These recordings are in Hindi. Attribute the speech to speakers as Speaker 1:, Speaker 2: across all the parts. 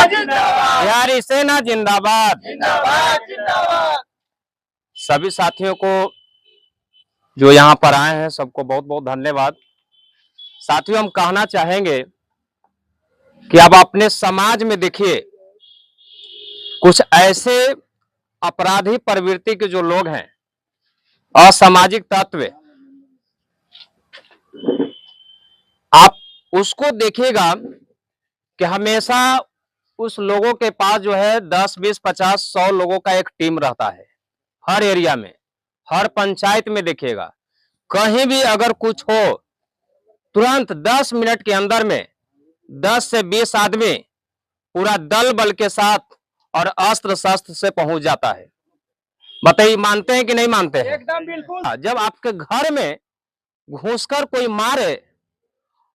Speaker 1: जिंदाबाद,
Speaker 2: बिहारी सेना जिंदाबाद।
Speaker 1: जिंदाबाद जिंदाबाद।
Speaker 2: सभी साथियों को जो यहाँ पर आए हैं सबको बहुत बहुत धन्यवाद। साथियों, हम कहना चाहेंगे कि अब अपने समाज में देखिए कुछ ऐसे अपराधी प्रवृत्ति के जो लोग हैं, असामाजिक तत्व, आप उसको देखिएगा कि हमेशा उस लोगों के पास जो है 10, 20, 50, 100 लोगों का एक टीम रहता है। हर एरिया में, हर पंचायत में देखिएगा, कहीं भी अगर कुछ हो तुरंत 10 मिनट के अंदर में 10 से 20 आदमी पूरा दल बल के साथ और अस्त्र शस्त्र से पहुंच जाता है। बताइए, मानते हैं कि नहीं मानते हैं?
Speaker 1: एकदम बिल्कुल।
Speaker 2: जब आपके घर में घुसकर कोई मारे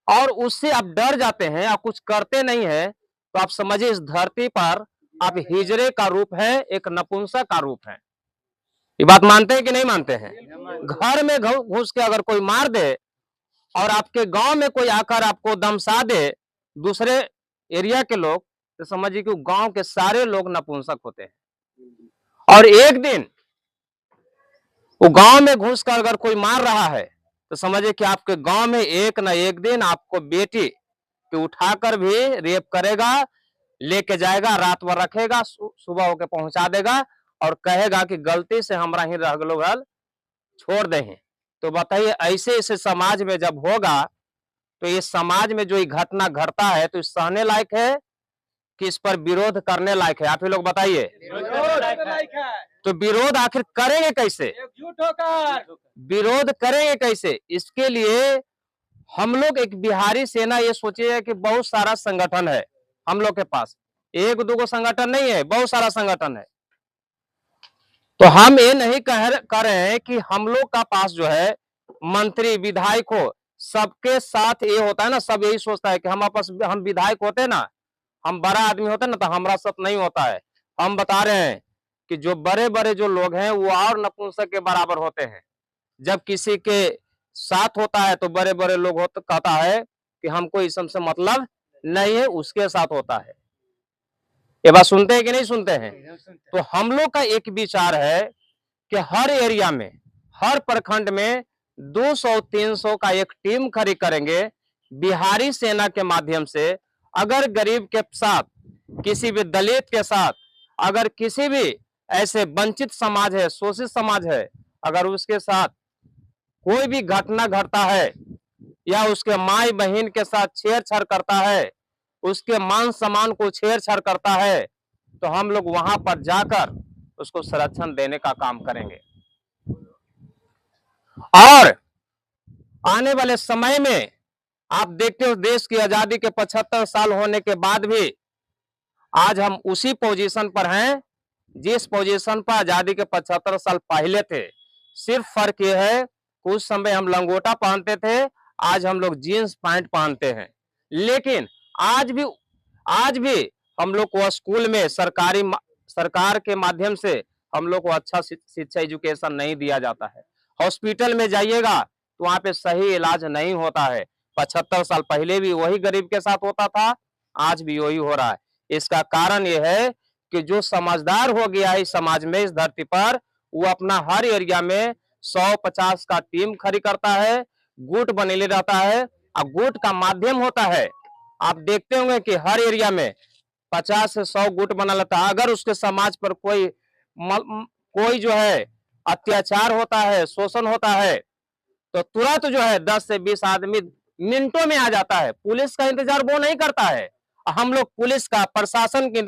Speaker 2: और उससे आप डर जाते हैं, आप कुछ करते नहीं है, तो आप समझिए इस धरती पर आप हिजड़े का रूप है, एक नपुंसक का रूप है। ये बात मानते हैं कि नहीं मानते हैं? घर में घुस के अगर कोई मार दे और आपके गांव में कोई आकर आपको दमसा दे, दूसरे एरिया के लोग, तो समझिए कि गांव के सारे लोग नपुंसक होते हैं। और एक दिन वो गांव में घुसकर अगर कोई मार रहा है तो समझिए कि आपके गांव में एक न एक दिन आपको बेटी के उठाकर भी रेप करेगा, लेके जाएगा, रात भर रखेगा, सुबह होके पहुंचा देगा और कहेगा कि गलती से हमरा ही रह गल, छोड़ दे। तो बताइए, ऐसे ऐसे समाज में जब होगा तो ये समाज में जो ये घटना घटता है तो सहने लायक है कि इस पर विरोध करने लायक है? आप ही लोग बताइए। तो विरोध आखिर करेंगे कैसे?
Speaker 1: एकजुट होकर
Speaker 2: विरोध करेंगे कैसे? इसके लिए हम लोग एक बिहारी सेना ये सोचिए कि बहुत सारा संगठन है हम लोग के पास, एक दो संगठन नहीं है, बहुत सारा संगठन है। तो हम ये नहीं कह रहे हैं कि हम लोग का पास जो है मंत्री विधायक हो, सबके साथ ये होता है ना, सब यही सोचता है कि हम विधायक होते ना, हम बड़ा आदमी होते ना, तो हमारा साथ नहीं होता है। हम बता रहे हैं कि जो बड़े बड़े जो लोग हैं वो और नपुंसक के बराबर होते हैं। जब किसी के साथ होता है तो बड़े बड़े लोग कहता है कि हमको इस सबसे मतलब नहीं है, उसके साथ होता है। ये बात सुनते हैं कि नहीं सुनते हैं? तो हम लोग का एक विचार है कि हर एरिया में, हर प्रखंड में 200-300 का एक टीम खड़ी करेंगे बिहारी सेना के माध्यम से। अगर गरीब के साथ, किसी भी दलित के साथ, अगर किसी भी ऐसे वंचित समाज है, शोषित समाज है, अगर उसके साथ कोई भी घटना घटता है या उसके माई बहन के साथ छेड़छाड़ करता है, उसके मान सम्मान को छेड़छाड़ करता है, तो हम लोग वहां पर जाकर उसको संरक्षण देने का काम करेंगे। और आने वाले समय में आप देखते हो, देश की आजादी के 75 साल होने के बाद भी आज हम उसी पोजीशन पर हैं जिस पोजीशन पर आजादी के 75 साल पहले थे। सिर्फ फर्क यह है कि उस समय हम लंगोटा पहनते थे, आज हम लोग जीन्स पैंट पहनते हैं। लेकिन आज भी हम लोग को स्कूल में सरकार के माध्यम से हम लोग को अच्छा शिक्षा एजुकेशन नहीं दिया जाता है। हॉस्पिटल में जाइएगा तो वहां पे सही इलाज नहीं होता है। 75 साल पहले भी वही गरीब के साथ होता था, आज भी वही हो रहा है। इसका कारण यह है कि जो समझदार हो गया है इस समाज में, इस धरती पर, वो अपना हर एरिया में 100-50 का टीम खड़ी करता है, गुट बनेले रहता है और गुट का माध्यम होता है। आप देखते होंगे कि हर एरिया में 50 से 100 गुट बना लेता है। अगर उसके समाज पर कोई जो है अत्याचार होता है, शोषण होता है, तो तुरंत जो है 10 से 20 आदमी मिनटों में आ जाता है। पुलिस का इंतजार वो नहीं करता है। हम लोग पुलिस का, प्रशासन के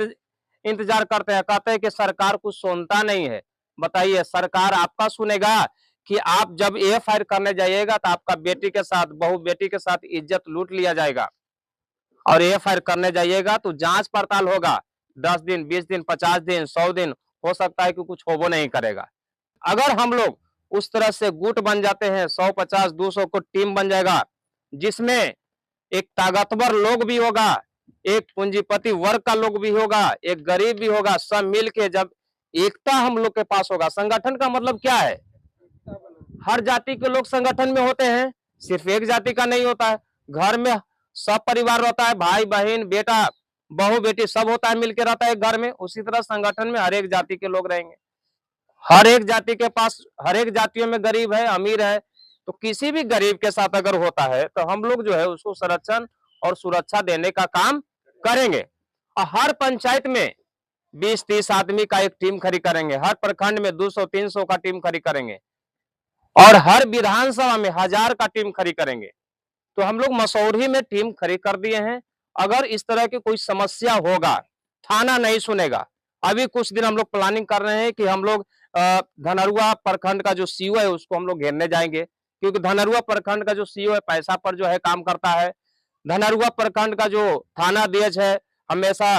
Speaker 2: इंतजार करते हैं, कहते हैं कि सरकार कुछ सुनता नहीं है। बताइए, सरकार आपका सुनेगा कि आप जब एफआईआर करने जाइएगा तो आपका बेटी के साथ, बहू बेटी के साथ इज्जत लूट लिया जाएगा, और एफआईआर करने जाइएगा तो जांच पड़ताल होगा। 10 दिन, 20 दिन, 50 दिन, 100 दिन, हो सकता है कि कुछ हो वो नहीं करेगा। अगर हम लोग उस तरह से गुट बन जाते हैं, 100, 50, 200 को टीम बन जाएगा, जिसमें एक ताकतवर लोग भी होगा, एक पूंजीपति वर्ग का लोग भी होगा, एक गरीब भी होगा, सब मिलके जब एकता हम लोग के पास होगा। संगठन का मतलब क्या है? हर जाति के लोग संगठन में होते हैं, सिर्फ एक जाति का नहीं होता है। घर में सब परिवार रहता है, भाई बहन, बेटा बहू बेटी सब होता है, मिलके रहता है एक घर में। उसी तरह संगठन में हर एक जाति के लोग रहेंगे। हर एक जाति के पास, हर एक जातियों में गरीब है, अमीर है, तो किसी भी गरीब के साथ अगर होता है तो हम लोग जो है उसको संरक्षण और सुरक्षा देने का काम करेंगे। और हर पंचायत में 20-30 आदमी का एक टीम खड़ी करेंगे, हर प्रखंड में 200-300 का टीम खड़ी करेंगे, और हर विधानसभा में 1000 का टीम खड़ी करेंगे। तो हम लोग मसौढ़ी में टीम खड़ी कर दिए हैं। अगर इस तरह की कोई समस्या होगा, थाना नहीं सुनेगा। अभी कुछ दिन हम लोग प्लानिंग कर रहे हैं कि हम लोग धनरुआ प्रखंड का जो सीओ है उसको हम लोग घेरने जाएंगे, क्योंकि धनरुआ प्रखंड का जो सीओ है पैसा पर जो है काम करता है। धनरुआ प्रखंड का जो थाना अध्यक्ष है हमेशा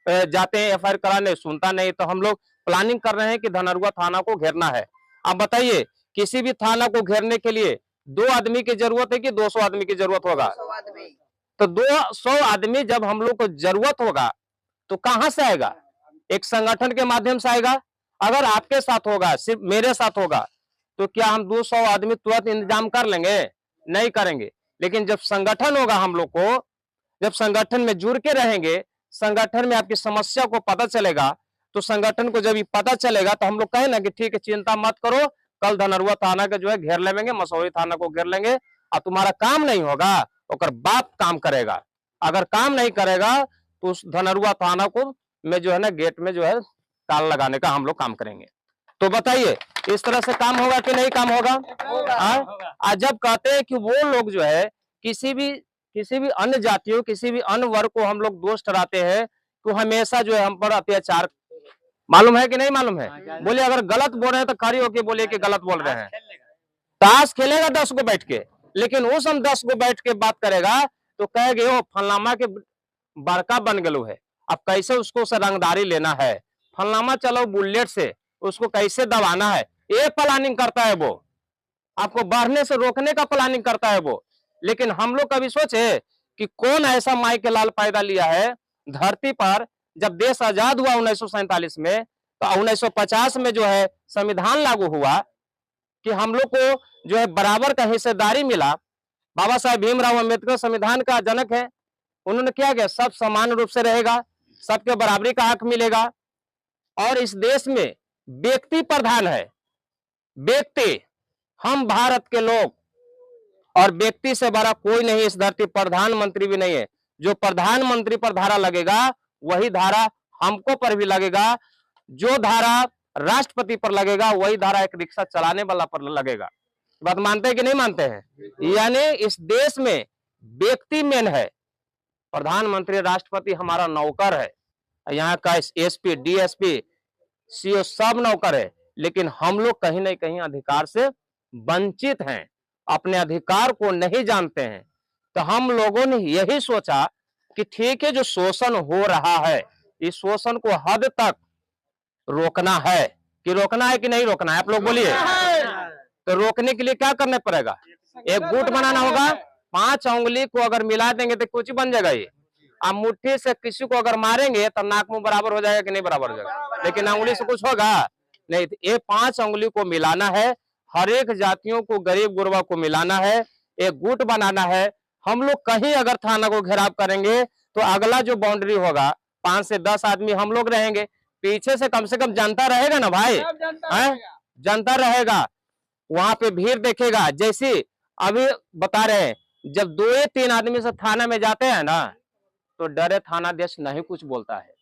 Speaker 2: जाते हैं एफआईआर कराने, सुनता नहीं। तो हम लोग प्लानिंग कर रहे हैं कि धनरुआ थाना को घेरना है। अब बताइए, किसी भी थाना को घेरने के लिए 2 आदमी की जरूरत है कि 200 आदमी की जरूरत होगा? तो 200 आदमी जब हम लोग को जरूरत होगा तो कहां से आएगा? एक संगठन के माध्यम से आएगा। अगर आपके साथ होगा, सिर्फ मेरे साथ होगा, तो क्या हम 200 आदमी तुरंत इंतजाम कर लेंगे? नहीं करेंगे। लेकिन जब संगठन होगा, हम लोग को जब संगठन में जुड़ के रहेंगे, संगठन में आपकी समस्या को पता चलेगा, तो संगठन को जब ये पता चलेगा तो हम लोग कहें ना कि ठीक है, चिंता मत करो, कल धनरुआ थाना के जो है घेर लेंगे, मसौढ़ी थाना को घेर लेंगे, और तुम्हारा काम नहीं होगा, और बाप काम करेगा। अगर काम नहीं करेगा तो उस धनरुआ थाना को में जो है ना गेट में जो है ताला लगाने का हम लोग काम करेंगे। तो बताइए, इस तरह से काम होगा कि नहीं काम होगा? आज जब कहते हैं कि वो लोग जो है किसी भी अन्य जातियों, किसी भी अन्य वर्ग को हम लोग दोष ठहराते हैं, तो हमेशा जो है हम पर अत्याचार, मालूम है कि नहीं मालूम है? बोलिए, अगर गलत बोल रहे हैं तो खड़ी होके बोलिए कि गलत बोल रहे हैं। ताश खेलेगा 10 को बैठ के, लेकिन उस हम 10 को बैठ के बात करेगा तो कहेगे वो फलनामा के बड़का बन गलू है, अब कैसे उसको से रंगदारी लेना है, फलनामा चलो बुलेट से उसको कैसे दबाना है, ये प्लानिंग करता है वो, आपको बढ़ने से रोकने का प्लानिंग करता है वो। लेकिन हम लोग कभी सोचे कि कौन ऐसा माई के लाल पैदा लिया है धरती पर? जब देश आजाद हुआ 1947 में, तो 1950 में जो है संविधान लागू हुआ कि हम लोग को जो है बराबर का हिस्सेदारी मिला। बाबा साहेब भीमराव अम्बेडकर संविधान का जनक है। उन्होंने क्या किया? सब समान रूप से रहेगा, सबके बराबरी का हक मिलेगा, और इस देश में व्यक्ति प्रधान है। व्यक्ति, हम भारत के लोग, और व्यक्ति से बड़ा कोई नहीं इस धरती, प्रधानमंत्री भी नहीं है। जो प्रधानमंत्री पर धारा लगेगा वही धारा हमको पर भी लगेगा, जो धारा राष्ट्रपति पर लगेगा वही धारा एक रिक्शा चलाने वाला पर लगेगा। बात मानते हैं कि नहीं मानते हैं? यानी इस देश में व्यक्ति मेन है, प्रधानमंत्री राष्ट्रपति हमारा नौकर है, यहाँ का एसपी डीएसपी सीओ सब नौकर है। लेकिन हम लोग कहीं ना कहीं अधिकार से वंचित हैं, अपने अधिकार को नहीं जानते हैं। तो हम लोगों ने यही सोचा कि ठीक है, जो शोषण हो रहा है इस शोषण को हद तक रोकना है। कि रोकना है कि नहीं रोकना है? आप लोग बोलिए। तो रोकने के लिए क्या करना पड़ेगा? एक गुट बनाना होगा। 5 उंगली को अगर मिला देंगे तो कुछ बन जाएगा ये। आप मुट्ठी से किसी को अगर मारेंगे तो नाक मुंह बराबर हो जाएगा कि नहीं बराबर हो जाएगा? लेकिन उंगली से कुछ होगा नहीं। ये 5 उंगली को मिलाना है, हर एक जातियों को, गरीब गुरबा को मिलाना है, एक गुट बनाना है। हम लोग कहीं अगर थाना को घेराव करेंगे तो अगला जो बाउंड्री होगा 5 से 10 आदमी हम लोग रहेंगे, पीछे से कम जनता रहेगा ना भाई, जनता रहेगा, वहां पे भीड़ देखेगा। जैसे अभी बता रहे हैं, जब 2 या 3 आदमी से थाना में जाते हैं ना तो डरे थानाध्यक्ष नहीं कुछ बोलता है,